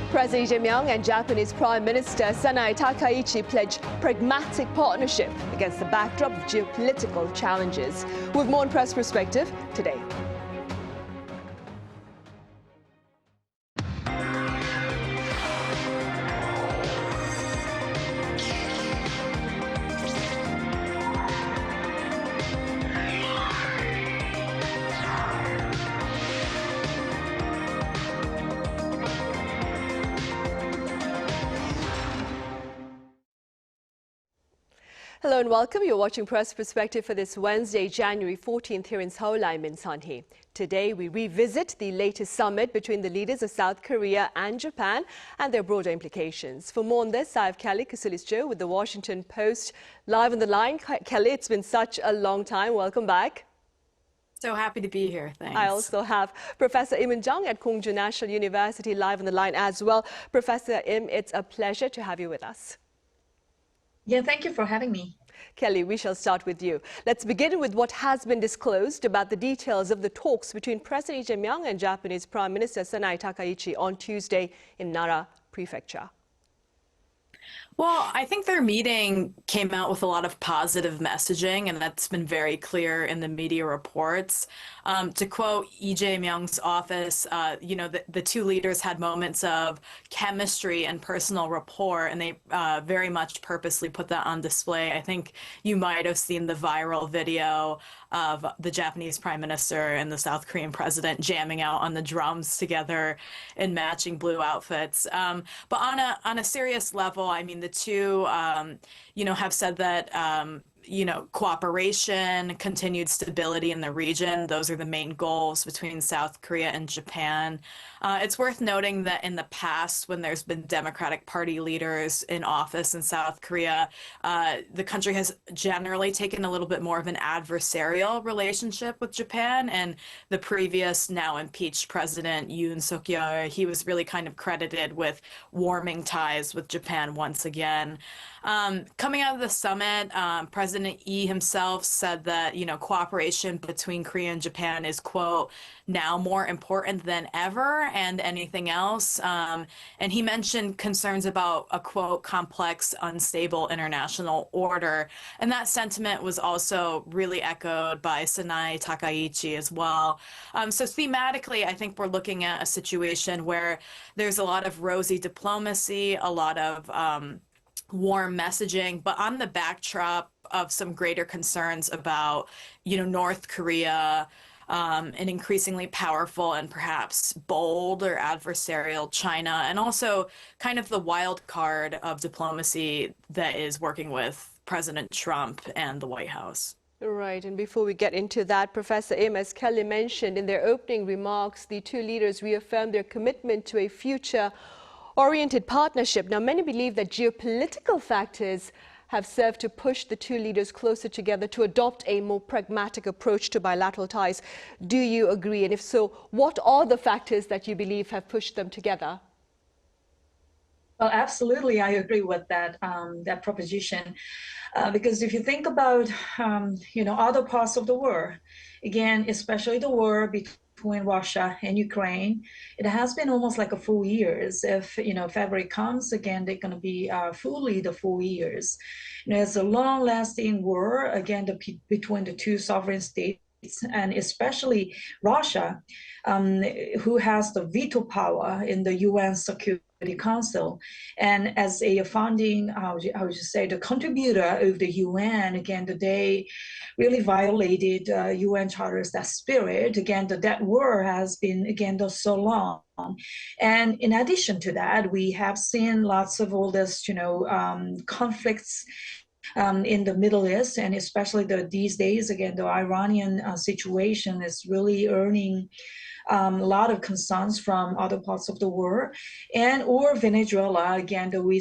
President Lim Eunjung and Japanese Prime Minister Sanae Takaichi pledged pragmatic partnership against the backdrop of geopolitical challenges. With more on Press Perspective today. Hello and welcome. You're watching Press Perspective for this Wednesday, January 14th here in Seoul. I'm Min Sunhee. Today we revisit the latest summit between the leaders of South Korea and Japan and their broader implications. For more on this, I have Kelly Kasulis Cho with the Washington Post live on the line. Kelly, it's been such a long time. Welcome back. So happy to be here. Thanks. I also have Professor Lim Eunjung at Kongju National University live on the line as well. Professor Im, it's a pleasure to have you with us. Yeah, thank you for having me. Kelly, we shall start with you. Let's begin with what has been disclosed about the details of the talks between President Lim Eunjung and Japanese Prime Minister Sanae Takaichi on Tuesday in Nara Prefecture. Well, I think their meeting came out with a lot of positive messaging, and that's been very clear in the media reports. To quote Lee Jae-myung's office, the two leaders had moments of chemistry and personal rapport, and they very much purposely put that on display. I think you might have seen the viral video of the Japanese Prime Minister and the South Korean President jamming out on the drums together in matching blue outfits. But on a serious level, I mean, the two, have said that, cooperation, continued stability in the region, those are the main goals between South Korea and Japan. It's worth noting that in the past, when there's been Democratic Party leaders in office in South Korea, the country has generally taken a little bit more of an adversarial relationship with Japan. And the previous, now impeached President Yoon Suk-yeol, he was really kind of credited with warming ties with Japan once again. Coming out of the summit, President Lee himself said that, cooperation between Korea and Japan is, quote, now more important than ever and anything else. And he mentioned concerns about a, quote, complex, unstable international order. And that sentiment was also really echoed by Sanae Takaichi as well. So thematically, I think we're looking at a situation where there's a lot of rosy diplomacy, a lot of warm messaging, but on the backdrop of some greater concerns about, North Korea, an increasingly powerful and perhaps bold or adversarial China, and also kind of the wild card of diplomacy that is working with President Trump and the White House. Right, and before we get into that, Professor Im, as Kelly mentioned in their opening remarks, the two leaders reaffirmed their commitment to a future-oriented partnership. Now, many believe that geopolitical factors have served to push the two leaders closer together to adopt a more pragmatic approach to bilateral ties. Do you agree? And if so, what are the factors that you believe have pushed them together? Well, absolutely, I agree with that proposition, because if you think about other parts of the world, again, especially the war between Russia and Ukraine, it has been almost like a 4 years. If February comes again, they're going to be fully the 4 years. It's a long-lasting war again between the two sovereign states, and especially Russia, who has the veto power in the UN Security Council, and as a founding, how would you say, the contributor of the UN, again, they really violated UN charters, that spirit. Again, that war has been, again, so long. And in addition to that, we have seen lots of all this, conflicts in the Middle East, and especially these days, again, the Iranian situation is really earning a lot of concerns from other parts of the world, or Venezuela. Again, we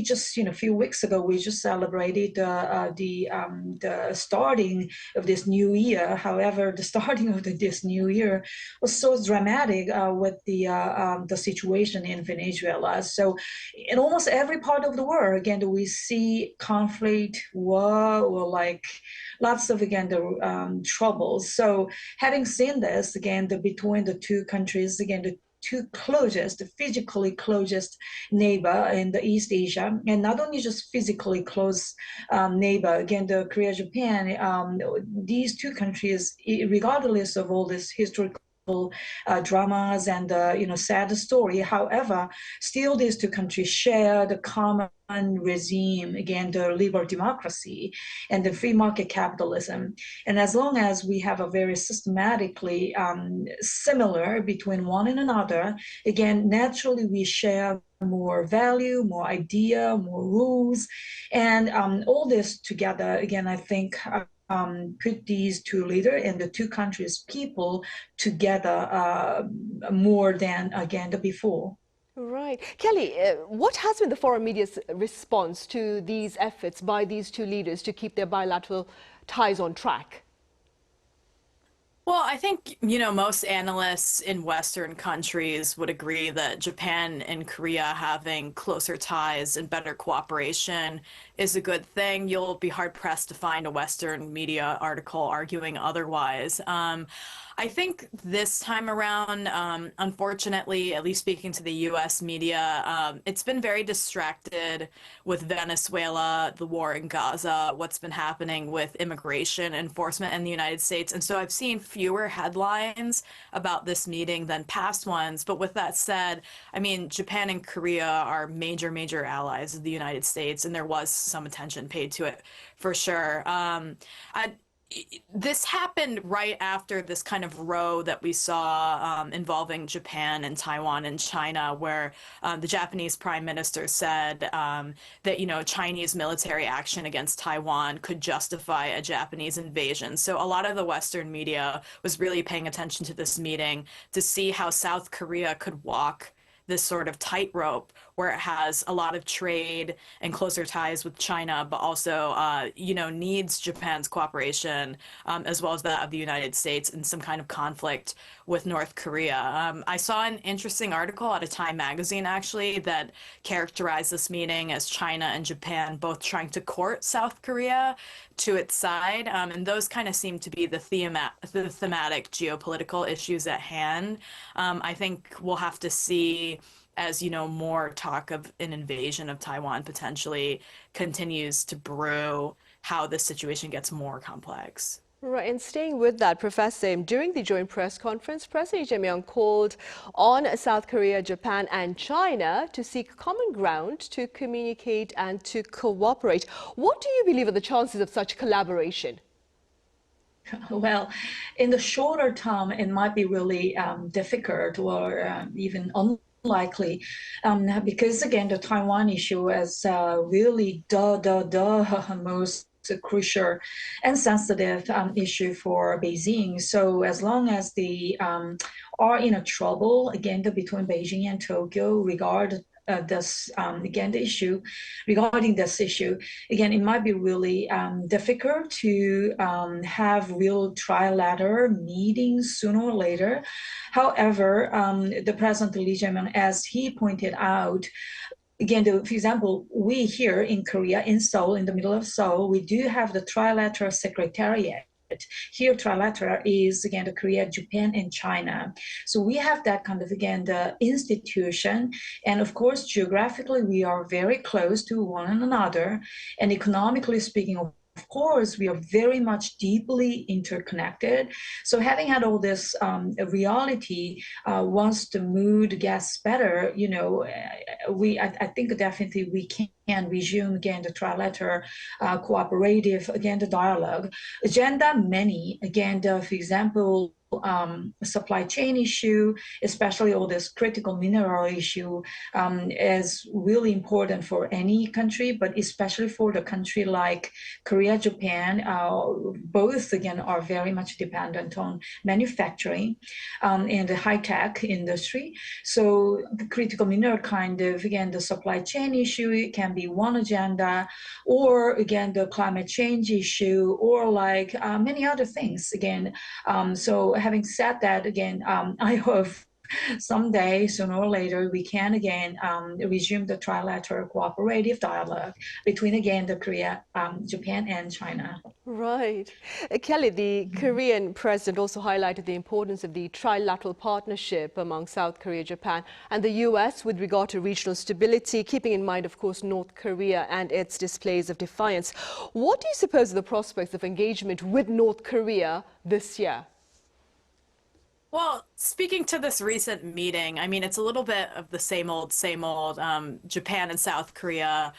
just a few weeks ago we just celebrated the starting of this new year. However, the starting of this new year was so dramatic with the situation in Venezuela. So in almost every part of the world, again, we see conflict, war, or like lots of, again, the troubles. So having seen this, again, between the two countries, again, two closest, physically closest neighbor in the East Asia, and not only just physically close neighbor, again, the Korea, Japan, these two countries, regardless of all this historical dramas and sad story. However, still these two countries share the common regime, again, the liberal democracy and the free market capitalism. And as long as we have a very systematically similar between one and another, again, naturally we share more value, more idea, more rules, and all this together, again, I think put these two leaders and the two countries' people together more than, again, the before. Right. Kelly, what has been the foreign media's response to these efforts by these two leaders to keep their bilateral ties on track? Well, I think, most analysts in Western countries would agree that Japan and Korea having closer ties and better cooperation is a good thing. You'll be hard-pressed to find a Western media article arguing otherwise. I think this time around, unfortunately, at least speaking to the U.S. media, it's been very distracted with Venezuela, the war in Gaza, what's been happening with immigration enforcement in the United States. And so I've seen fewer headlines about this meeting than past ones. But with that said, I mean, Japan and Korea are major allies of the United States, and there was some attention paid to it for sure. This happened right after this kind of row that we saw involving Japan and Taiwan and China, where the Japanese prime minister said that, Chinese military action against Taiwan could justify a Japanese invasion. So a lot of the Western media was really paying attention to this meeting to see how South Korea could walk this sort of tightrope where it has a lot of trade and closer ties with China, but also, needs Japan's cooperation as well as that of the United States in some kind of conflict with North Korea. I saw an interesting article out of Time magazine, actually, that characterized this meeting as China and Japan both trying to court South Korea to its side. And those kind of seem to be the thematic geopolitical issues at hand. I think we'll have to see as, more talk of an invasion of Taiwan potentially continues to brew, how this situation gets more complex. Right, and staying with that, Professor, during the joint press conference, President Myung called on South Korea, Japan and China to seek common ground, to communicate and to cooperate. What do you believe are the chances of such collaboration? Well, in the shorter term, it might be really difficult or even unlikely, because again, the Taiwan issue is really the most crucial and sensitive issue for Beijing. So as long as they are in a trouble, again, between Beijing and Tokyo regarding this issue, again, it might be really difficult to have real trilateral meetings sooner or later. However, the President Lee Jae-myung, as he pointed out, again, for example, we here in Korea, in Seoul, in the middle of Seoul, we do have the trilateral secretariat. Here, trilateral is, again, the Korea, Japan, and China. So we have that kind of, again, the institution. And of course, geographically, we are very close to one another. And economically speaking, of course, we are very much deeply interconnected. So having had all this reality, once the mood gets better, I think definitely we can resume again the trilateral cooperative, again, the dialogue. Agenda many, again, for example, supply chain issue, especially all this critical mineral issue, is really important for any country, but especially for the country like Korea, Japan, both again are very much dependent on manufacturing and the high-tech industry. So the critical mineral kind of, again, the supply chain issue, it can be one agenda, or again, the climate change issue, or like many other things again. So having said that, again, I hope someday, sooner or later, we can again resume the trilateral cooperative dialogue between again the Korea, Japan, and China. Right. Kelly, the Korean president also highlighted the importance of the trilateral partnership among South Korea, Japan, and the U.S. with regard to regional stability, keeping in mind, of course, North Korea and its displays of defiance. What do you suppose are the prospects of engagement with North Korea this year? Well, speaking to this recent meeting, I mean, it's a little bit of the same old, Japan and South Korea,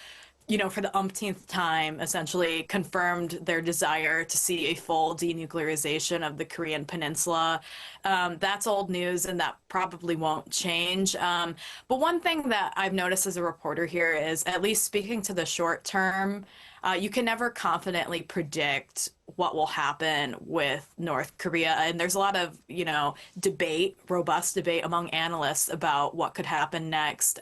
for the umpteenth time, essentially confirmed their desire to see a full denuclearization of the Korean Peninsula. That's old news, and that probably won't change. But one thing that I've noticed as a reporter here is, at least speaking to the short term, you can never confidently predict what will happen with North Korea. And there's a lot of, debate, robust debate among analysts about what could happen next.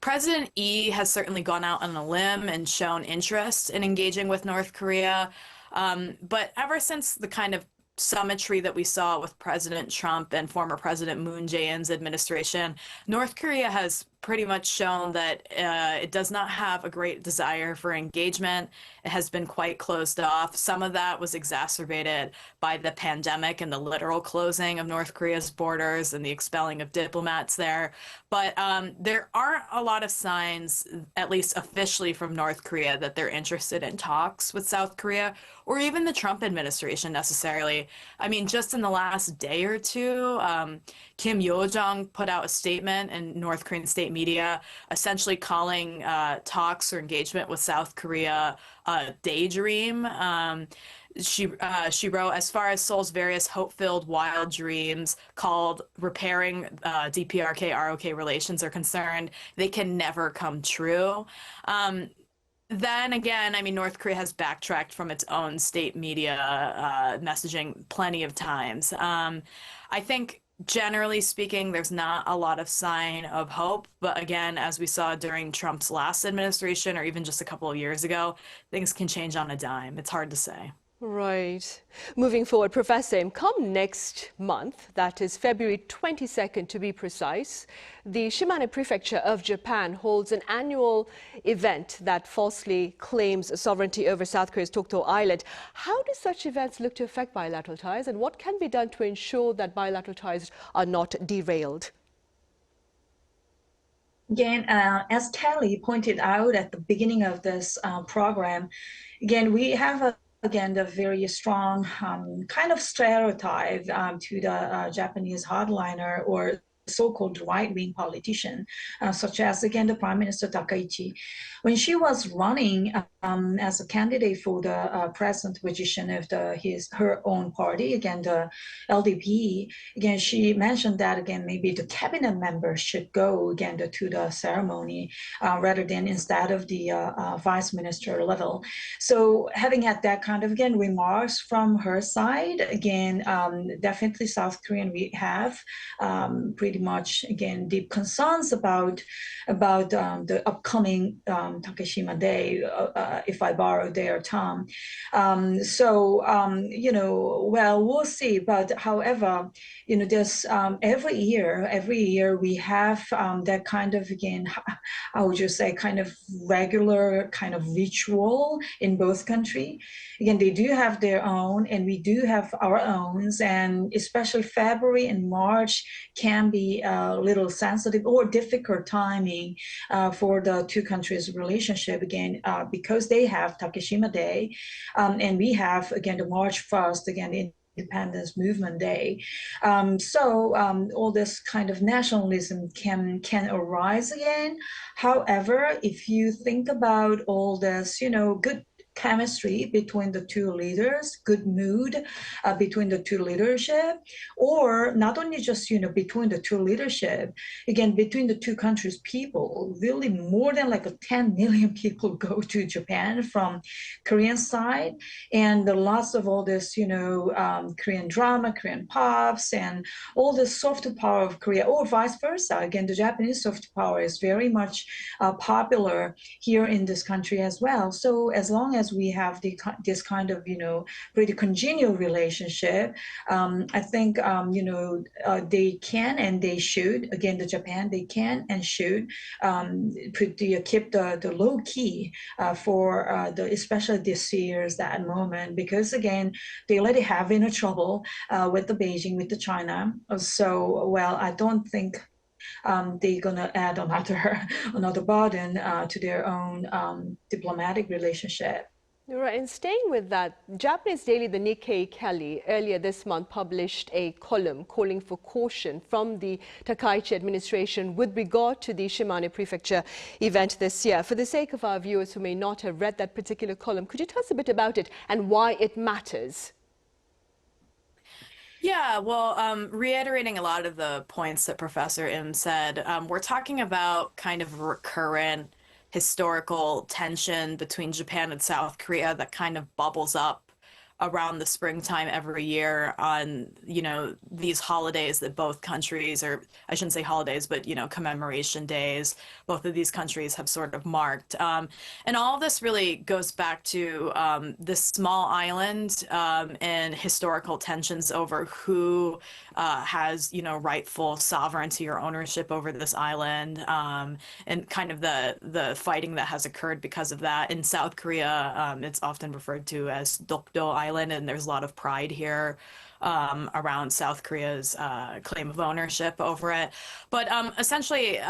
President Lee has certainly gone out on a limb and shown interest in engaging with North Korea. But ever since the kind of symmetry that we saw with President Trump and former President Moon Jae-in's administration, North Korea has pretty much shown that it does not have a great desire for engagement. It has been quite closed off. Some of that was exacerbated by the pandemic and the literal closing of North Korea's borders and the expelling of diplomats there. But there aren't a lot of signs, at least officially from North Korea, that they're interested in talks with South Korea or even the Trump administration necessarily. I mean, just in the last day or two, Kim Yo-jong put out a statement in North Korean state media, essentially calling talks or engagement with South Korea a daydream. She wrote, as far as Seoul's various hope-filled wild dreams called repairing DPRK-ROK relations are concerned, they can never come true. Then again, I mean, North Korea has backtracked from its own state media messaging plenty of times. I think generally speaking, there's not a lot of sign of hope. But again, as we saw during Trump's last administration or even just a couple of years ago, things can change on a dime. It's hard to say. Right. Moving forward, Professor Im, come next month, that is February 22nd to be precise, the Nara Prefecture of Japan holds an annual event that falsely claims sovereignty over South Korea's Tokyo Island. How do such events look to affect bilateral ties, and what can be done to ensure that bilateral ties are not derailed? Again, as Kelly pointed out at the beginning of this program, again, we have again, the very strong kind of stereotype to the Japanese hardliner or so-called right-wing politician, such as, again, the Prime Minister Takaichi. When she was running as a candidate for the president position of her own party, again, the LDP, again, she mentioned that, again, maybe the cabinet members should go, again, to the ceremony rather than instead of the vice minister level. So having had that kind of, again, remarks from her side, again, definitely South Korean, we have pretty much, again, deep concerns about the upcoming Takeshima Day, if I borrow their term. Well, we'll see. But however, there's every year we have that kind of, again, how would you say, kind of regular kind of ritual in both countries. Again, they do have their own, and we do have our own, and especially February and March can be a little sensitive or difficult timing for the two countries' relationship, again, because they have Takeshima Day, and we have, again, the March 1st, again, the Independence Movement Day. All this kind of nationalism can arise again. However, if you think about all this, good chemistry between the two leaders, good mood between the two leadership, or not only just, between the two leadership, again, between the two countries' people, really more than like 10 million people go to Japan from Korean side, and lots of all this, Korean drama, Korean pops, and all the soft power of Korea, or vice versa. Again, the Japanese soft power is very much popular here in this country as well. So as long as as we have this kind of, pretty congenial relationship, I think, they can and they should, again, Japan, they can and should keep the low key for especially this year's that moment, because again, they already have trouble with the Beijing, with the China. So, well, I don't think they're going to add another burden to their own diplomatic relationship. Right, and staying with that, Japanese daily the Nikkei, Kelly, earlier this month published a column calling for caution from the Takaichi administration with regard to the Shimane Prefecture event this year. For the sake of our viewers who may not have read that particular column, could you tell us a bit about it and why it matters? Yeah, well, reiterating a lot of the points that Professor Im said, we're talking about kind of recurrent historical tension between Japan and South Korea that kind of bubbles up around the springtime every year on, these holidays that both countries, or I shouldn't say holidays, but, commemoration days, both of these countries have sort of marked. And all of this really goes back to this small island and historical tensions over who has, rightful sovereignty or ownership over this island, and kind of the fighting that has occurred because of that. In South Korea, it's often referred to as Dokdo Island, and there's a lot of pride here around South Korea's claim of ownership over it. But essentially,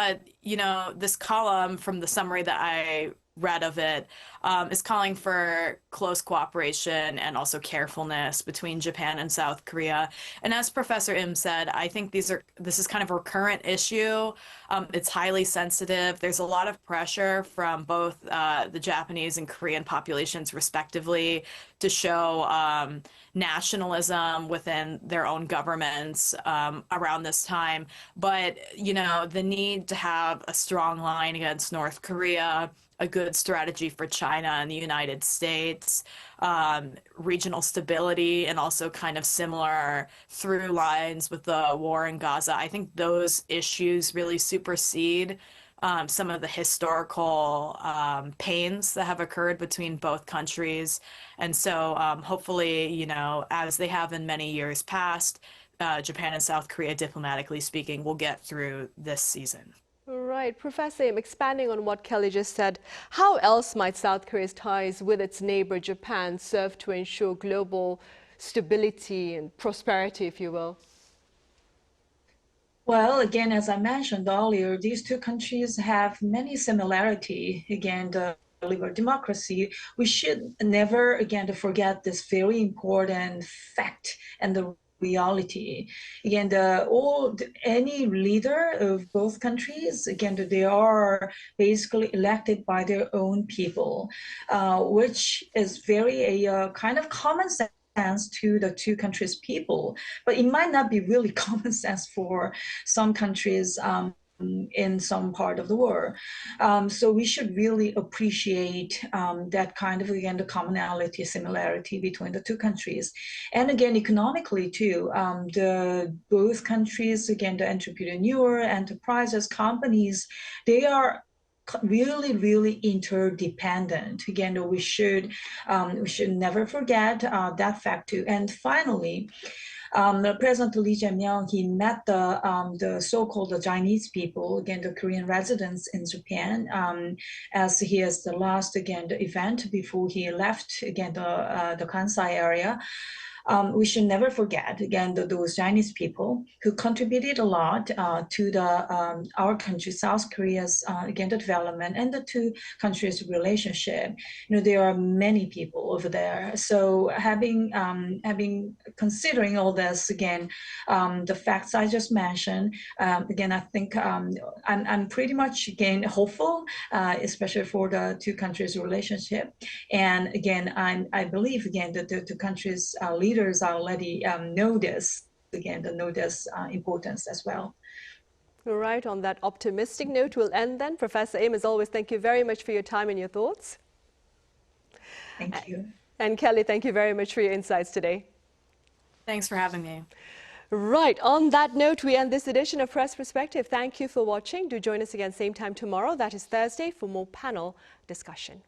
this column from the summary that I read of it is calling for close cooperation and also carefulness between Japan and South Korea. And as Professor Im said, I think this is kind of a recurrent issue. It's highly sensitive. There's a lot of pressure from both the Japanese and Korean populations, respectively, to show nationalism within their own governments around this time. But, the need to have a strong line against North Korea, a good strategy for China and the United States, regional stability, and also kind of similar through lines with the war in Gaza. I think those issues really supersede some of the historical pains that have occurred between both countries. And so hopefully, as they have in many years past, Japan and South Korea, diplomatically speaking, will get through this season. Right. Professor Im, expanding on what Kelly just said, how else might South Korea's ties with its neighbor Japan serve to ensure global stability and prosperity, if you will? Well, again, as I mentioned earlier, these two countries have many similarities. Again, the liberal democracy. We should never, again, forget this very important fact and the reality. Again, any leader of both countries, again, they are basically elected by their own people, which is very a kind of common sense to the two countries' people, but it might not be really common sense for some countries in some part of the world. So we should really appreciate that kind of, again, the commonality, similarity between the two countries. And again, economically too, both countries, again, the entrepreneur, enterprises, companies, they are really interdependent. Again, we should never forget that fact too. And finally, President Lee Jae-myung, he met the so-called Chinese people, again, the Korean residents in Japan, as he is the last, again, the event before he left, again, the Kansai area. We should never forget, again, those Chinese people who contributed a lot to our country, South Korea's, again, the development and the two countries' relationship. There are many people over there. So considering all this, again, the facts I just mentioned, again, I think I'm pretty much, again, hopeful, especially for the two countries' relationship. And again, I believe, again, that the two countries' leaders already know this importance as well. All right, on that optimistic note, we'll end then. Professor Im, as always, thank you very much for your time and your thoughts. Thank you. And Kelly, thank you very much for your insights today. Thanks for having me. Right, on that note, we end this edition of Press Perspective. Thank you for watching. Do join us again same time tomorrow, that is Thursday, for more panel discussion.